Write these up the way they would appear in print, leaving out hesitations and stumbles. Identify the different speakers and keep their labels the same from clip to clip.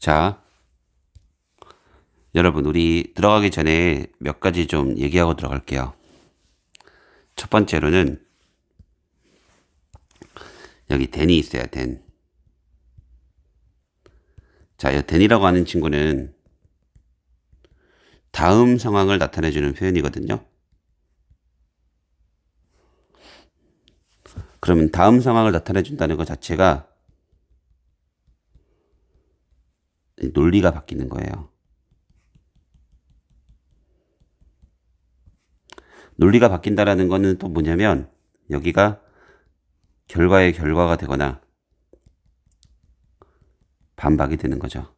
Speaker 1: 자, 여러분, 우리 들어가기 전에 몇 가지 좀 얘기하고 들어갈게요. 첫 번째로는 여기 댄이 있어요, 댄. 자, 이 댄이라고 하는 친구는 다음 상황을 나타내주는 표현이거든요. 그러면 다음 상황을 나타내준다는 것 자체가 논리가 바뀌는 거예요. 논리가 바뀐다라는 거는 또 뭐냐면 여기가 결과의 결과가 되거나 반박이 되는 거죠.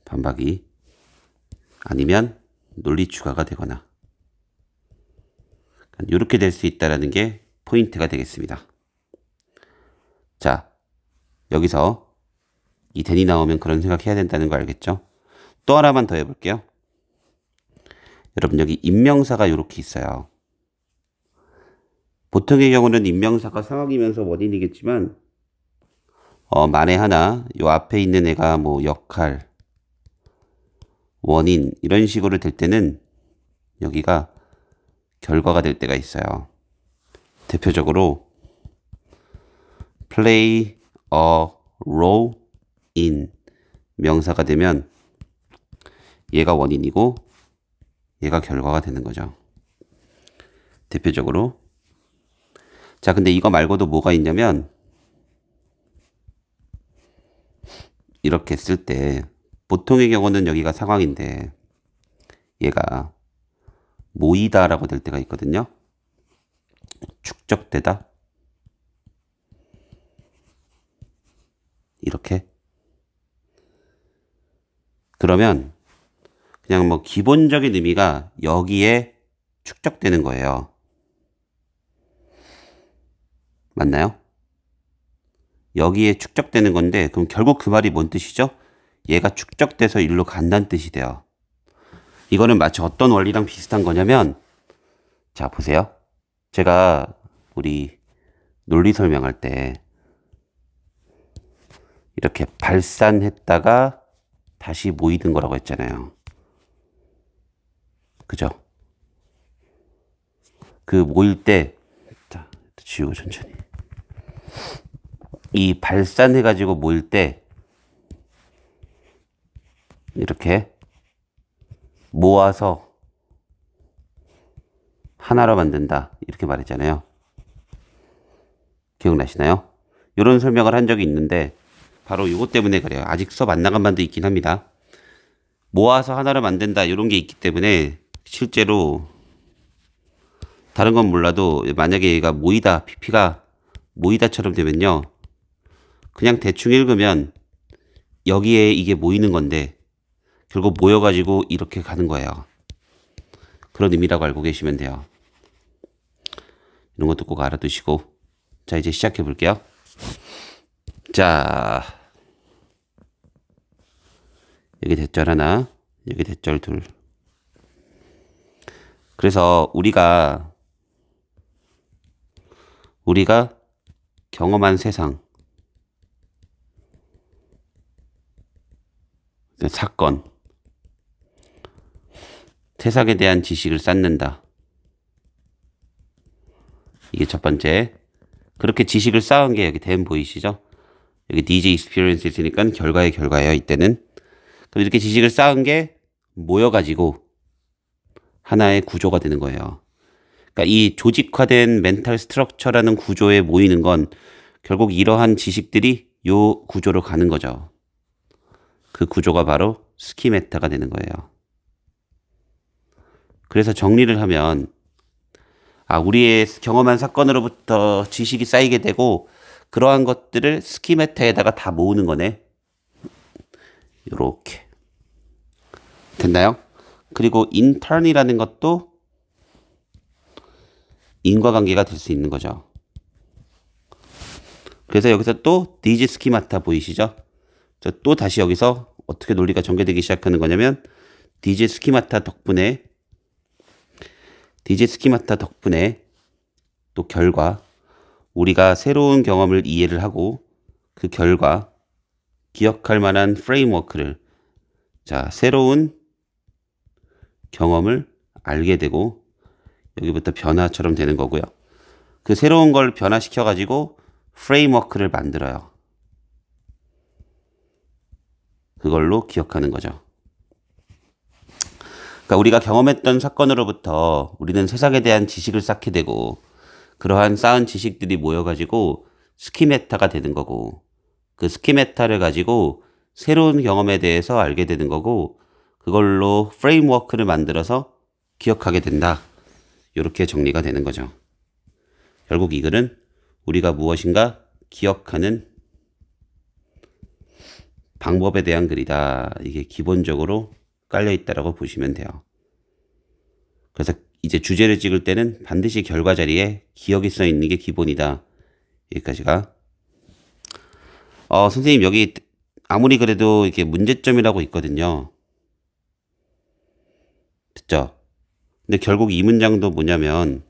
Speaker 1: 반박이 아니면 논리 추가가 되거나 이렇게 될 수 있다는 게 포인트가 되겠습니다. 자, 여기서 이 댄이 나오면 그런 생각해야 된다는 거 알겠죠? 또 하나만 더 해볼게요. 여러분 여기 인명사가 이렇게 있어요. 보통의 경우는 인명사가 상황이면서 원인이겠지만 만에 하나 요 앞에 있는 애가 뭐 역할, 원인 이런 식으로 될 때는 여기가 결과가 될 때가 있어요. 대표적으로 play a role in 명사가 되면 얘가 원인이고 얘가 결과가 되는 거죠. 대표적으로. 자, 근데 이거 말고도 뭐가 있냐면 이렇게 쓸 때 보통의 경우는 여기가 상황인데 얘가 모이다라고 될 때가 있거든요. 축적되다. 이렇게. 그러면 그냥 뭐 기본적인 의미가 여기에 축적되는 거예요. 맞나요? 여기에 축적되는 건데 그럼 결국 그 말이 뭔 뜻이죠? 얘가 축적돼서 일로 간다는 뜻이 돼요. 이거는 마치 어떤 원리랑 비슷한 거냐면 자 보세요. 제가 우리 논리 설명할 때 이렇게 발산했다가 다시 모이는 거라고 했잖아요. 그죠? 그 모일 때 자, 지우고 천천히 이 발산해가지고 모일 때 이렇게 모아서 하나로 만든다 이렇게 말했잖아요. 기억나시나요? 이런 설명을 한 적이 있는데 바로 이것 때문에 그래요. 아직 수업 안 나간 반도 있긴 합니다. 모아서 하나로 만든다 이런 게 있기 때문에 실제로 다른 건 몰라도 만약에 얘가 모이다, PP가 모이다처럼 되면요. 그냥 대충 읽으면 여기에 이게 모이는 건데 결국 모여가지고 이렇게 가는 거예요. 그런 의미라고 알고 계시면 돼요. 이런 것도 꼭 알아두시고 자 이제 시작해 볼게요. 자 여기 대절 하나 여기 대절 둘. 그래서 우리가 경험한 세상 사건 세상에 대한 지식을 쌓는다. 이게 첫 번째. 그렇게 지식을 쌓은 게 여기 댐 보이시죠? 여기 DJ experience 있으니까 결과의 결과예요. 이때는. 그럼 이렇게 지식을 쌓은 게 모여가지고 하나의 구조가 되는 거예요. 그러니까 이 조직화된 멘탈 스트럭처라는 구조에 모이는 건 결국 이러한 지식들이 요 구조로 가는 거죠. 그 구조가 바로 스키메타가 되는 거예요. 그래서 정리를 하면 우리의 경험한 사건으로부터 지식이 쌓이게 되고 그러한 것들을 스키메타에다가 다 모으는 거네. 요렇게. 됐나요? 그리고 intern이라는 것도 인과관계가 될 수 있는 거죠. 그래서 여기서 또 디지 스키마타 보이시죠? 또 다시 여기서 어떻게 논리가 전개되기 시작하는 거냐면 디지 스키마타 덕분에 또 결과 우리가 새로운 경험을 이해를 하고 그 결과 기억할 만한 프레임워크를, 자, 새로운 경험을 알게 되고, 여기부터 변화처럼 되는 거고요. 그 새로운 걸 변화시켜가지고 프레임워크를 만들어요. 그걸로 기억하는 거죠. 그러니까 우리가 경험했던 사건으로부터 우리는 세상에 대한 지식을 쌓게 되고, 그러한 쌓은 지식들이 모여가지고 스키메타가 되는 거고, 그 스키메타를 가지고 새로운 경험에 대해서 알게 되는 거고, 그걸로 프레임워크를 만들어서 기억하게 된다. 이렇게 정리가 되는 거죠. 결국 이 글은 우리가 무엇인가 기억하는 방법에 대한 글이다. 이게 기본적으로 깔려있다라고 보시면 돼요. 그래서 이제 주제를 찍을 때는 반드시 결과 자리에 기억이 써 있는 게 기본이다. 여기까지가. 선생님 여기 아무리 그래도 이게 문제점이라고 있거든요. 듣죠? 근데 결국 이 문장도 뭐냐면,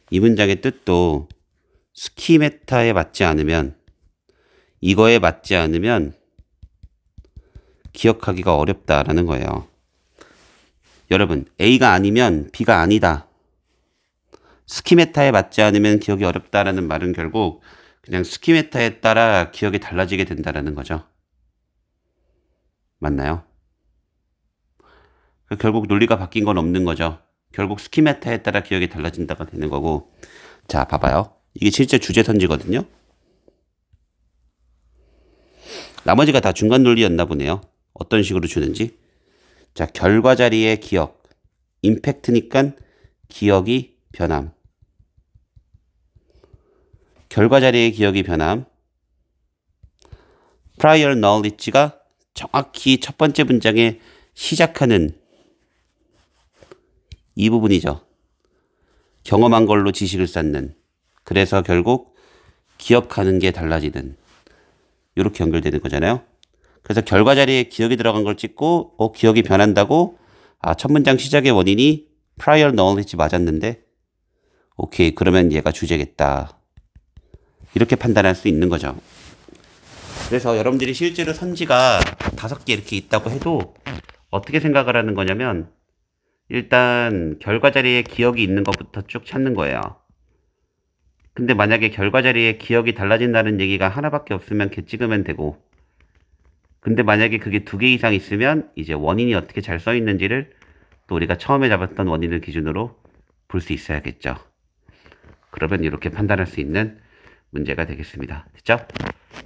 Speaker 1: 이 문장의 뜻도 스키메타에 맞지 않으면, 이거에 맞지 않으면 기억하기가 어렵다라는 거예요. 여러분, A가 아니면 B가 아니다. 스키메타에 맞지 않으면 기억이 어렵다라는 말은 결국 그냥 스키메타에 따라 기억이 달라지게 된다라는 거죠. 맞나요? 결국 논리가 바뀐 건 없는 거죠. 결국 스키메타에 따라 기억이 달라진다가 되는 거고. 자, 봐봐요. 이게 실제 주제 선지거든요. 나머지가 다 중간 논리였나 보네요. 어떤 식으로 주는지. 자, 결과 자리의 기억. 임팩트니까 기억이 변함. 결과 자리의 기억이 변함. prior knowledge가 정확히 첫 번째 문장에 시작하는 이 부분이죠. 경험한 걸로 지식을 쌓는. 그래서 결국 기억하는 게 달라지는. 이렇게 연결되는 거잖아요. 그래서 결과 자리에 기억이 들어간 걸 찍고 기억이 변한다고? 첫 문장 시작의 원인이 prior knowledge 맞았는데 오케이, 그러면 얘가 주제겠다. 이렇게 판단할 수 있는 거죠. 그래서 여러분들이 실제로 선지가 5개 이렇게 있다고 해도 어떻게 생각을 하는 거냐면, 일단 결과 자리에 기억이 있는 것부터 쭉 찾는 거예요. 근데 만약에 결과 자리에 기억이 달라진다는 얘기가 하나밖에 없으면 걔 찍으면 되고, 근데 만약에 그게 2개 이상 있으면 이제 원인이 어떻게 잘 써 있는지를 또 우리가 처음에 잡았던 원인을 기준으로 볼 수 있어야겠죠. 그러면 이렇게 판단할 수 있는 문제가 되겠습니다. 됐죠?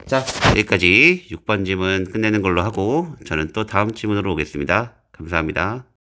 Speaker 1: 자, 여기까지 6번 지문 끝내는 걸로 하고 저는 또 다음 지문으로 오겠습니다. 감사합니다.